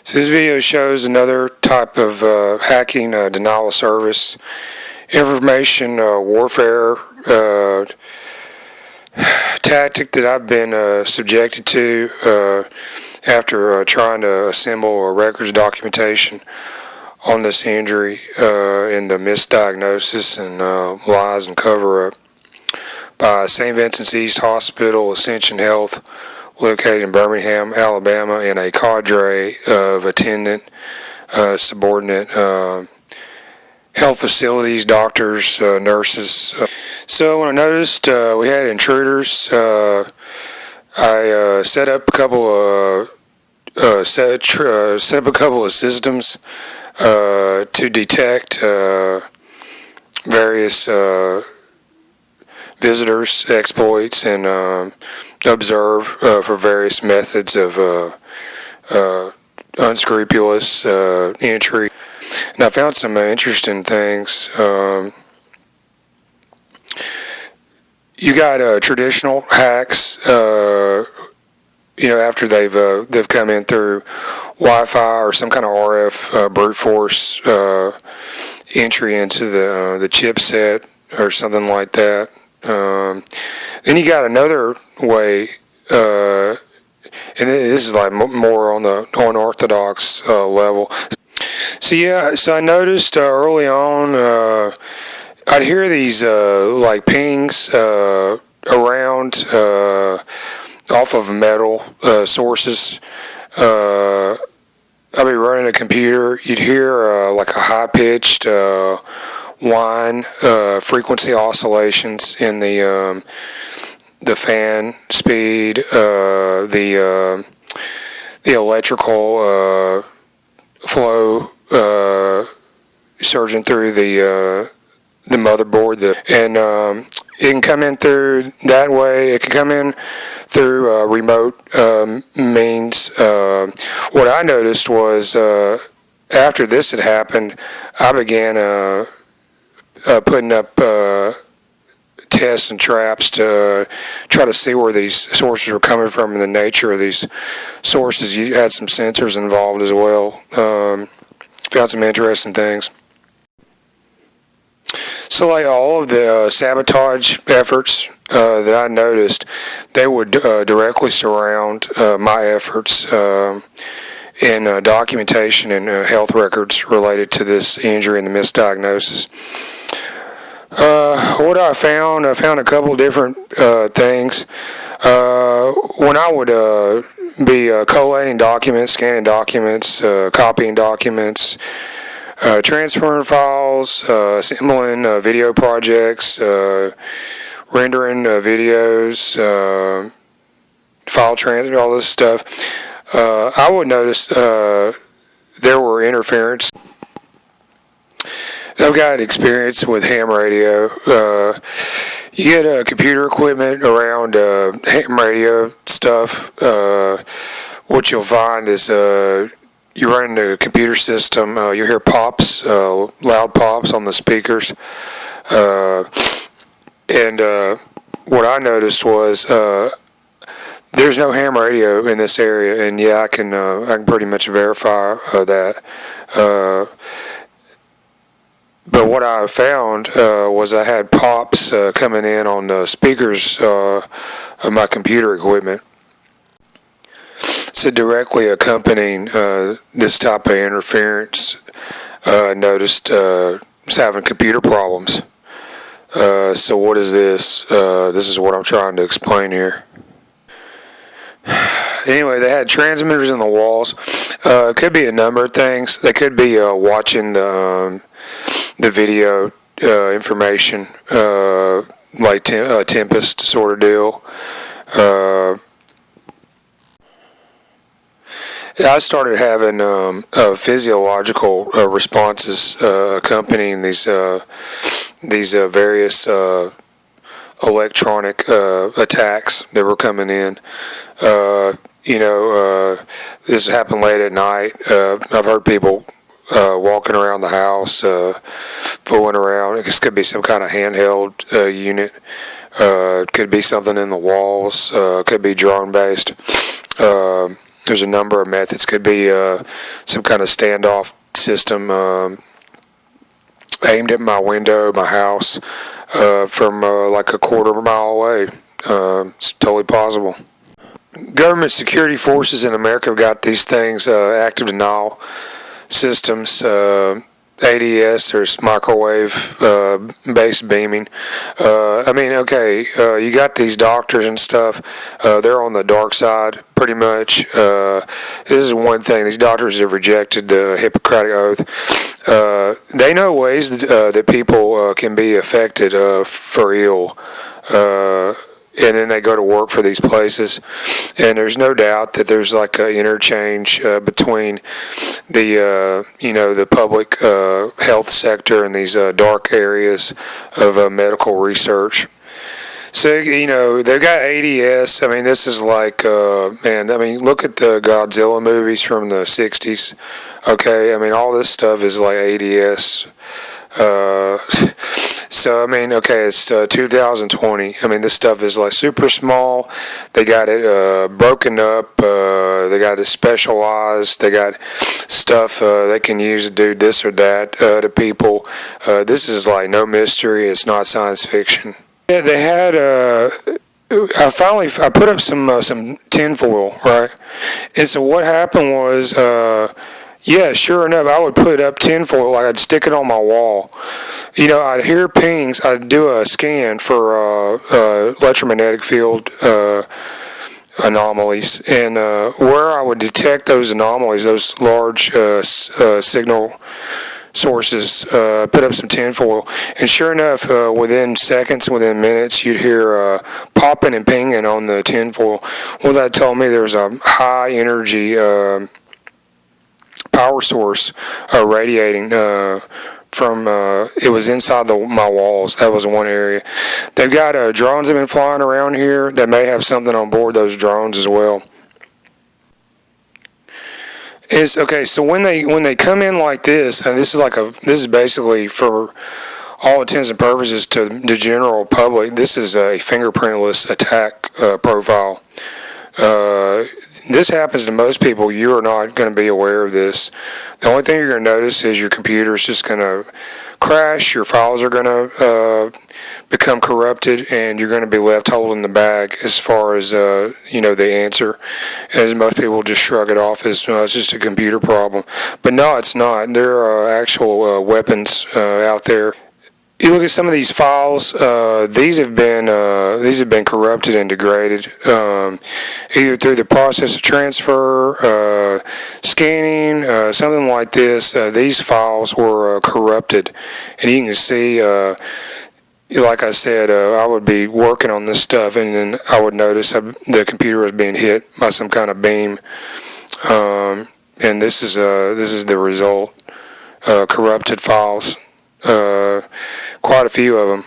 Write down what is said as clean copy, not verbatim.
So this video shows another type of hacking denial of service, information warfare tactic that I've been subjected to after trying to assemble a records documentation on this injury in the misdiagnosis and lies and cover-up by St. Vincent's East Hospital, Ascension Health, located in Birmingham, Alabama, and a cadre of attendant, subordinate health facilities, doctors, nurses. So when I noticed we had intruders, I set up a couple of systems to detect various visitors' exploits and observe for various methods of unscrupulous entry. And I found some interesting things. You got traditional hacks, after they've come in through Wi-Fi or some kind of RF brute force entry into the chipset or something like that. Then you got another way, and this is like more on the unorthodox level. So I noticed early on, I'd hear these like pings around off of metal sources. I'd be running a computer. You'd hear like a high-pitched whine, frequency oscillations in the fan speed, the electrical flow surging through the motherboard, and it can come in through that way. It can come in through remote means. What I noticed was after this had happened, I began putting up tests and traps to try to see where these sources were coming from and the nature of these sources. You had some sensors involved as well. Found some interesting things. So like all of the sabotage efforts that I noticed, they would directly surround my efforts in documentation and health records related to this injury and the misdiagnosis. What I found a couple of different things. When I would be collating documents, scanning documents, copying documents, transferring files, assembling video projects, rendering videos, file transfer, all this stuff, I would notice there were interference. I've got experience with ham radio. You get computer equipment around ham radio stuff. What you'll find is you run the computer system, you hear pops, loud pops on the speakers. And what I noticed was there's no ham radio in this area, and yeah, I can pretty much verify that. But what I found was I had pops coming in on the speakers of my computer equipment. So directly accompanying this type of interference, I noticed was having computer problems. So what is this? This is what I'm trying to explain here. Anyway, they had transmitters in the walls. It could be a number of things. They could be watching the video information, like Tempest sort of deal. I started having physiological responses accompanying these various electronic attacks that were coming in. This happened late at night. I've heard people walking around the house, fooling around. This could be some kind of handheld unit. It could be something in the walls. Could be drone based. There's a number of methods. Could be some kind of standoff system aimed at my window, my house, from like a quarter of a mile away. It's totally possible. Government security forces in America have got these things, active denial systems, ADS, there's microwave based beaming. You got these doctors and stuff, they're on the dark side pretty much. This is one thing, these doctors have rejected the Hippocratic Oath. They know ways that people can be affected for ill. And then they go to work for these places, and there's no doubt that there's like an interchange between the public health sector and these dark areas of medical research. So they've got ADS. I mean, this is like look at the Godzilla movies from the '60s. Okay, I mean all this stuff is like ADS. It's 2020. I mean, this stuff is like super small. They got it broken up. They got it specialized. They got stuff they can use to do this or that to people. This is like no mystery. It's not science fiction. Yeah, they had. I put up some tinfoil, right? And so what happened was. Yeah, sure enough, I would put up tinfoil, like I'd stick it on my wall. I'd hear pings, I'd do a scan for electromagnetic field anomalies, and where I would detect those anomalies, those large signal sources, put up some tinfoil, and sure enough, within seconds, within minutes, you'd hear popping and pinging on the tinfoil. Well, that told me there was a high energy power source radiating from it was inside my walls. That was one area. They've got drones that have been flying around here that may have something on board those drones as well. So when they come in like this, and this is basically for all intents and purposes to the general public, this is a fingerprintless attack profile. This happens to most people. You are not going to be aware of this. The only thing you're going to notice is your computer is just going to crash, your files are going to become corrupted, and you're going to be left holding the bag as far as the answer. As most people just shrug it off as it's just a computer problem. But no, it's not. There are actual weapons out there. You look at some of these files; these have been corrupted and degraded, either through the process of transfer, scanning, something like this. These files were corrupted, and you can see, like I said, I would be working on this stuff, and then I would notice the computer was being hit by some kind of beam, and this is the result: corrupted files. Quite a few of them.